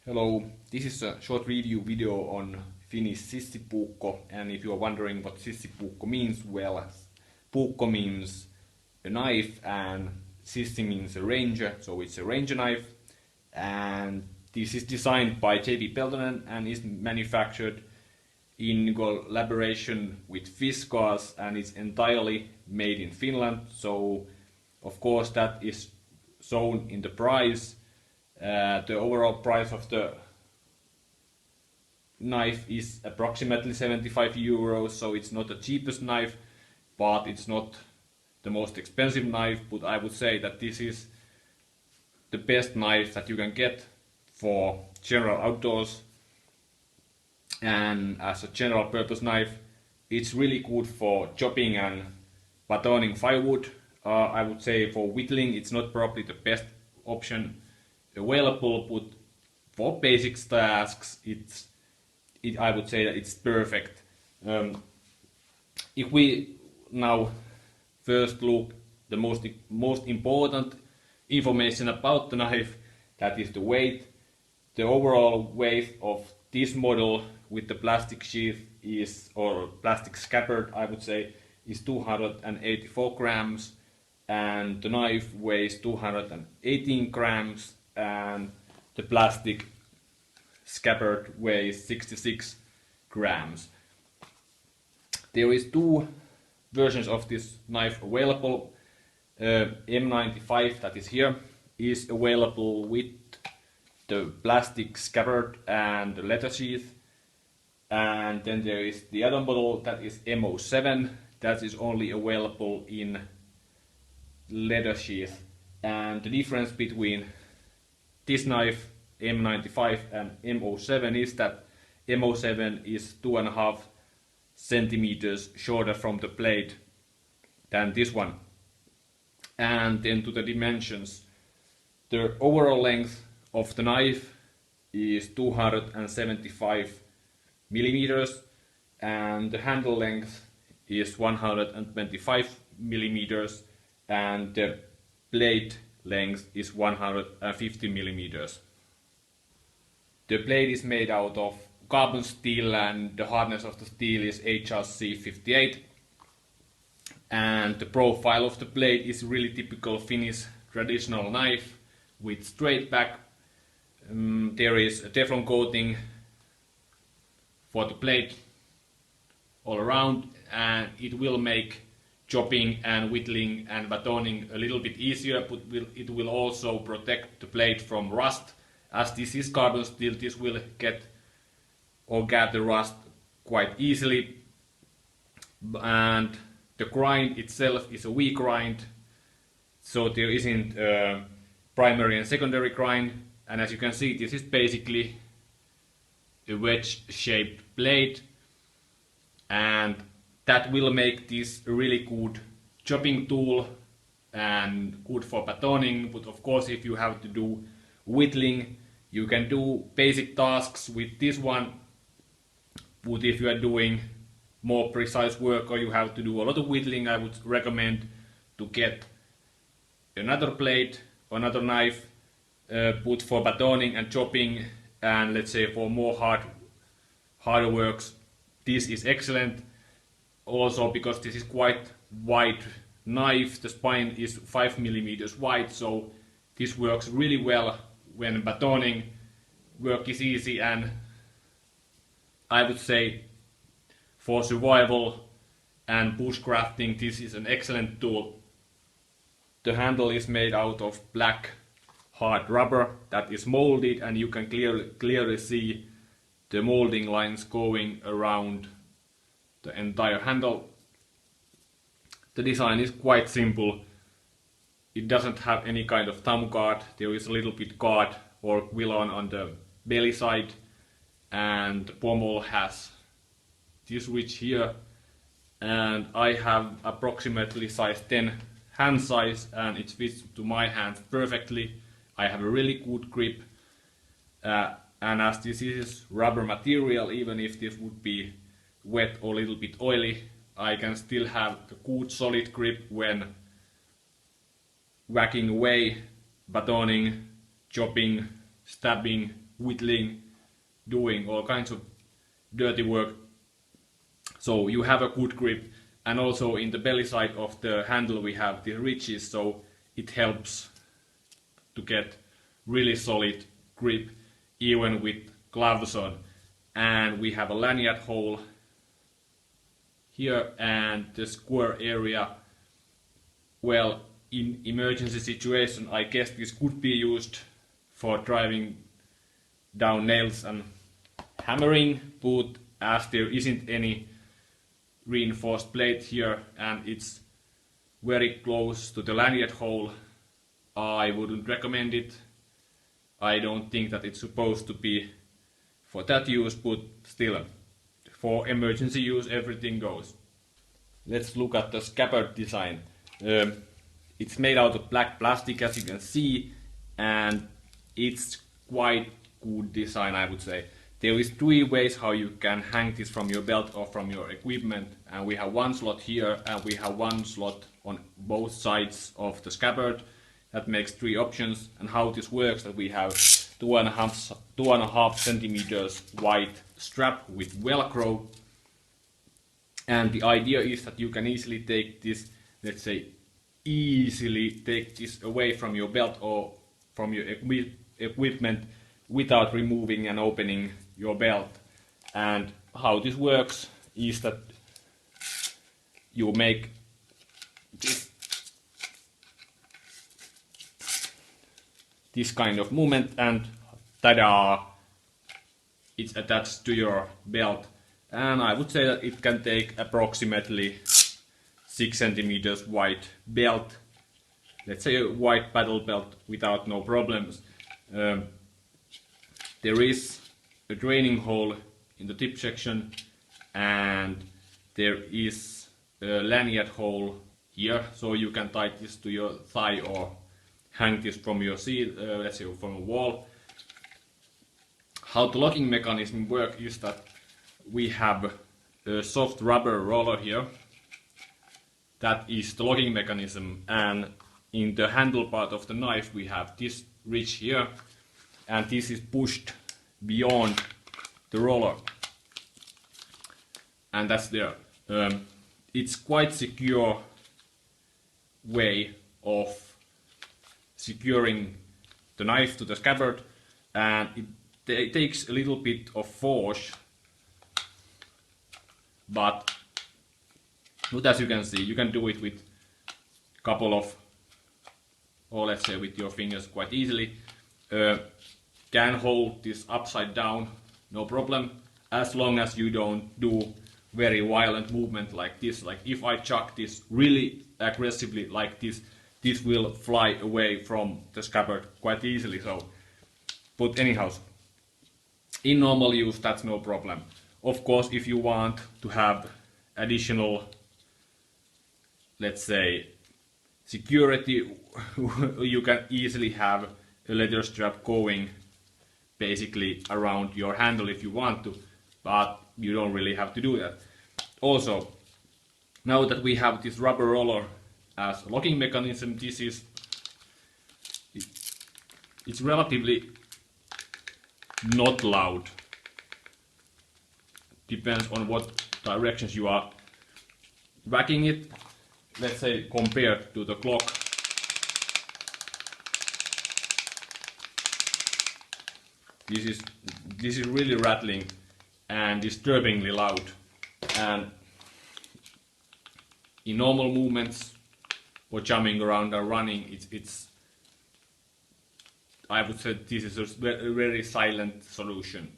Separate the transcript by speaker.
Speaker 1: Hello, this is a short review video on Finnish Sissipuukko, and if you are wondering what Sissipuukko means, well, puukko means a knife and sissi means a ranger, so it's a ranger knife, and this is designed by J.P. Peltonen and is manufactured in collaboration with Fiskars, and it's entirely made in Finland, so of course that is shown in the price. The overall price of the knife is approximately 75 euros, so it's not the cheapest knife, but it's not the most expensive knife, but I would say that this is the best knife that you can get for general outdoors, and as a general purpose knife it's really good for chopping and batoning firewood. I would say for whittling it's not probably the best option available, but for basic tasks I would say that it's perfect. If we now first look the most important information about the knife, that is the weight. The overall weight of this model with the plastic sheath is, or plastic scabbard I would say, is 284 grams, and the knife weighs 218 grams, and the plastic scabbard weighs 66 grams. There is two versions of this knife available. M95, that is here, is available with the plastic scabbard and the leather sheath, and then there is the other model, that is M07, that is only available in leather sheath. And the difference between this knife M95 and M07 is that M07 is 2.5 centimeters shorter from the blade than this one. And then to the dimensions, the overall length of the knife is 275 millimeters, and the handle length is 125 millimeters, and the blade length is 150 millimeters. The blade is made out of carbon steel, and the hardness of the steel is HRC 58. And the profile of the blade is really typical Finnish traditional knife with straight back. There is a Teflon coating for the blade all around, and it will make chopping and whittling and batoning a little bit easier, but it will also protect the blade from rust. As this is carbon steel, this will get or gather rust quite easily, and the grind itself is a weak grind, so there isn't primary and secondary grind, and as you can see, this is basically a wedge shaped blade, and that will make this a really good chopping tool and good for batoning. But of course, if you have to do whittling, you can do basic tasks with this one, but if you are doing more precise work or you have to do a lot of whittling, I would recommend to get another blade or another knife, put for batoning and chopping, and let's say for more harder works, this is excellent. Also because this is quite wide knife, the spine is 5 millimeters wide, so this works really well when batoning. Work is easy, and I would say for survival and bushcrafting this is an excellent tool. The handle is made out of black hard rubber that is molded, and you can clearly see the molding lines going around the entire handle. The design is quite simple. It doesn't have any kind of thumb guard. There is a little bit guard or quillon on the belly side, and the pommel has this ridge here, and I have approximately size 10 hand size, and it fits to my hands perfectly. I have a really good grip, and as this is rubber material, even if this would be wet or a little bit oily, I can still have a good solid grip when whacking away, batoning, chopping, stabbing, whittling, doing all kinds of dirty work. So you have a good grip, and also in the belly side of the handle we have the ridges, so it helps to get really solid grip even with gloves on. And we have a lanyard hole here, and the square area, well, in emergency situation I guess this could be used for driving down nails and hammering, but as there isn't any reinforced plate here and it's very close to the lanyard hole, I wouldn't recommend it. I don't think that it's supposed to be for that use, but still, for emergency use everything goes. Let's look at the scabbard design. It's made out of black plastic, as you can see, and it's quite good design, I would say. There is 3 ways how you can hang this from your belt or from your equipment, and we have 1 slot here and we have 1 slot on both sides of the scabbard. That makes 3 options. And how this works, that we have 2.5 centimeters wide strap with Velcro, and the idea is that you can easily take this, let's say, take this away from your belt or from your equipment without removing and opening your belt. And how this works is that you make this kind of movement and tada, it's attached to your belt. And I would say that it can take approximately 6 centimeters wide belt, let's say a wide paddle belt, without no problems. There is a draining hole in the tip section, and there is a lanyard hole here, so you can tie this to your thigh or hang this from your seat, let's say from a wall. How the locking mechanism works is that we have a soft rubber roller here. That is the locking mechanism, and in the handle part of the knife we have this ridge here, and this is pushed beyond the roller, and that's there. It's quite secure way of securing the knife to the scabbard, and it takes a little bit of force, but as you can see, you can do it with a couple of, or let's say with your fingers quite easily. Can hold this upside down, no problem, as long as you don't do very violent movement like this. Like if I chuck this really aggressively like this, this will fly away from the scabbard quite easily. So, but anyhow, in normal use that's no problem. Of course, if you want to have additional, let's say, security, you can easily have a leather strap going basically around your handle if you want to, but you don't really have to do that. Also, now that we have this rubber roller as a locking mechanism, it's relatively not loud. Depends on what directions you are whacking it. Let's say compared to the clock, this is really rattling and disturbingly loud. And in normal movements or jumping around or running, I would say this is a very silent solution.